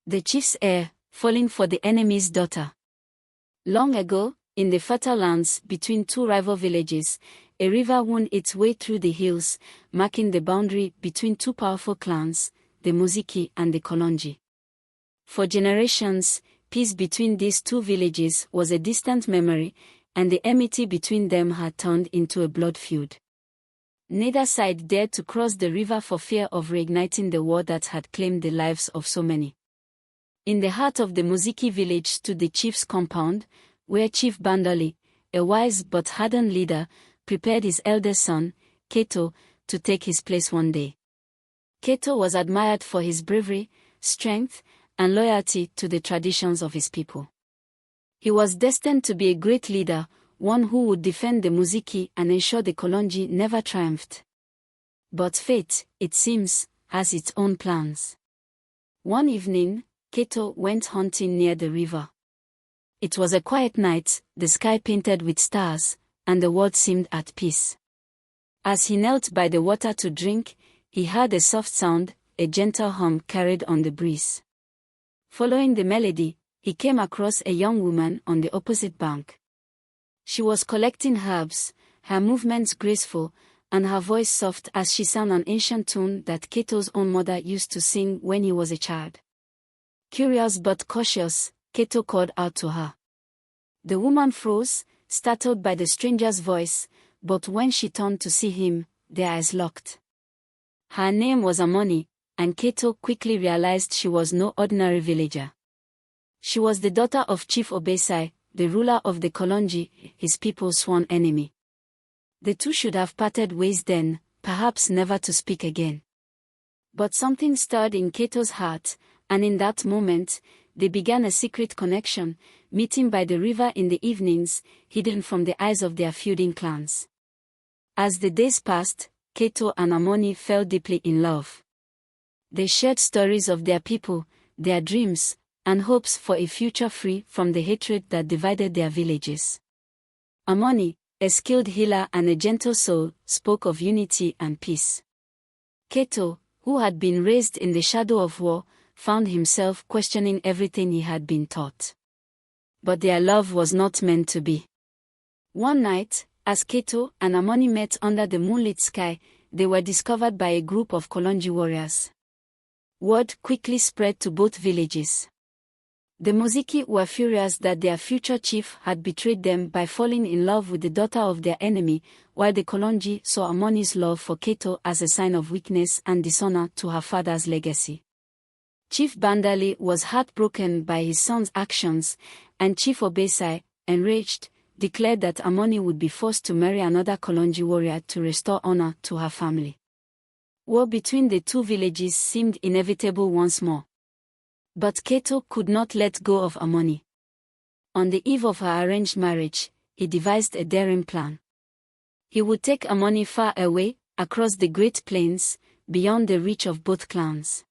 The chief's heir, falling for the enemy's daughter. Long ago, in the fertile lands between two rival villages, a river wound its way through the hills, marking the boundary between two powerful clans, the Muziki and the Kolonji. For generations, peace between these two villages was a distant memory, and the enmity between them had turned into a blood feud. Neither side dared to cross the river for fear of reigniting the war that had claimed the lives of so many. In the heart of the Muziki village stood the chief's compound, where Chief Bandali, a wise but hardened leader, prepared his eldest son, Keto, to take his place one day. Keto was admired for his bravery, strength, and loyalty to the traditions of his people. He was destined to be a great leader, one who would defend the Muziki and ensure the Kolonji never triumphed. But fate, it seems, has its own plans. One evening, Keto went hunting near the river. It was a quiet night, the sky painted with stars, and the world seemed at peace. As he knelt by the water to drink, he heard a soft sound, a gentle hum carried on the breeze. Following the melody, he came across a young woman on the opposite bank. She was collecting herbs, her movements graceful, and her voice soft as she sang an ancient tune that Keto's own mother used to sing when he was a child. Curious but cautious, Keto called out to her. The woman froze, startled by the stranger's voice, but when she turned to see him, their eyes locked. Her name was Amoni, and Keto quickly realized she was no ordinary villager. She was the daughter of Chief Obesai, the ruler of the Kolonji, his people's sworn enemy. The two should have parted ways then, perhaps never to speak again. But something stirred in Keto's heart, and in that moment, they began a secret connection, meeting by the river in the evenings, hidden from the eyes of their feuding clans. As the days passed, Keto and Amoni fell deeply in love. They shared stories of their people, their dreams, and hopes for a future free from the hatred that divided their villages. Amoni, a skilled healer and a gentle soul, spoke of unity and peace. Keto, who had been raised in the shadow of war, found himself questioning everything he had been taught. But their love was not meant to be. One night, as Keto and Amoni met under the moonlit sky, they were discovered by a group of Kolonji warriors. Word quickly spread to both villages. The Muziki were furious that their future chief had betrayed them by falling in love with the daughter of their enemy, while the Kolonji saw Amoni's love for Keto as a sign of weakness and dishonor to her father's legacy. Chief Bandali was heartbroken by his son's actions, and Chief Obesai, enraged, declared that Amoni would be forced to marry another Kolonji warrior to restore honor to her family. War between the two villages seemed inevitable once more. But Keto could not let go of Amoni. On the eve of her arranged marriage, he devised a daring plan. He would take Amoni far away, across the Great Plains, beyond the reach of both clans.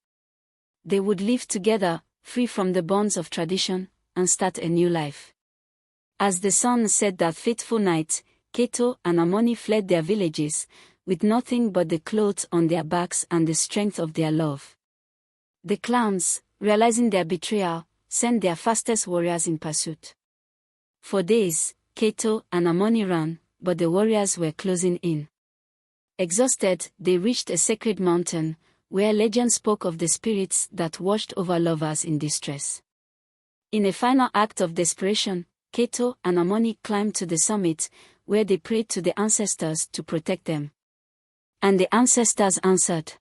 They would live together, free from the bonds of tradition, and start a new life. As the sun set that fateful night, Keto and Amoni fled their villages, with nothing but the clothes on their backs and the strength of their love. The clans, realizing their betrayal, sent their fastest warriors in pursuit. For days, Keto and Amoni ran, but the warriors were closing in. Exhausted, they reached a sacred mountain, where legend spoke of the spirits that watched over lovers in distress. In a final act of desperation, Keto and Amoni climbed to the summit, where they prayed to the ancestors to protect them. And the ancestors answered.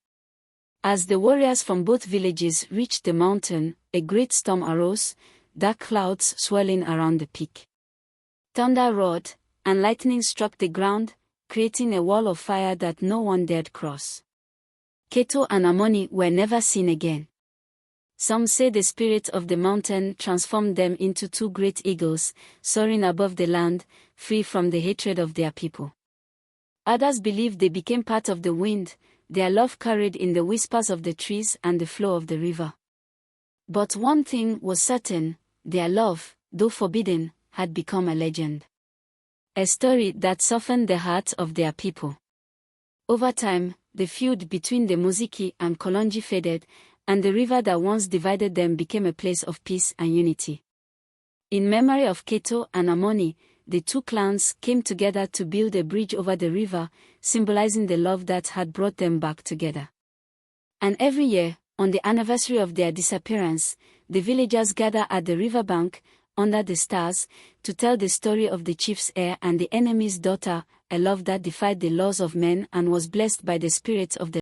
As the warriors from both villages reached the mountain, a great storm arose, dark clouds swirling around the peak. Thunder roared, and lightning struck the ground, creating a wall of fire that no one dared cross. Keto and Amoni were never seen again. Some say the spirit of the mountain transformed them into two great eagles, soaring above the land, free from the hatred of their people. Others believe they became part of the wind, their love carried in the whispers of the trees and the flow of the river. But one thing was certain, their love, though forbidden, had become a legend. A story that softened the hearts of their people. Over time, the feud between the Muziki and Kolonji faded, and the river that once divided them became a place of peace and unity. In memory of Keto and Amoni, the two clans came together to build a bridge over the river, symbolizing the love that had brought them back together. And every year, on the anniversary of their disappearance, the villagers gather at the riverbank, under the stars, to tell the story of the chief's heir and the enemy's daughter, a love that defied the laws of men and was blessed by the spirits of the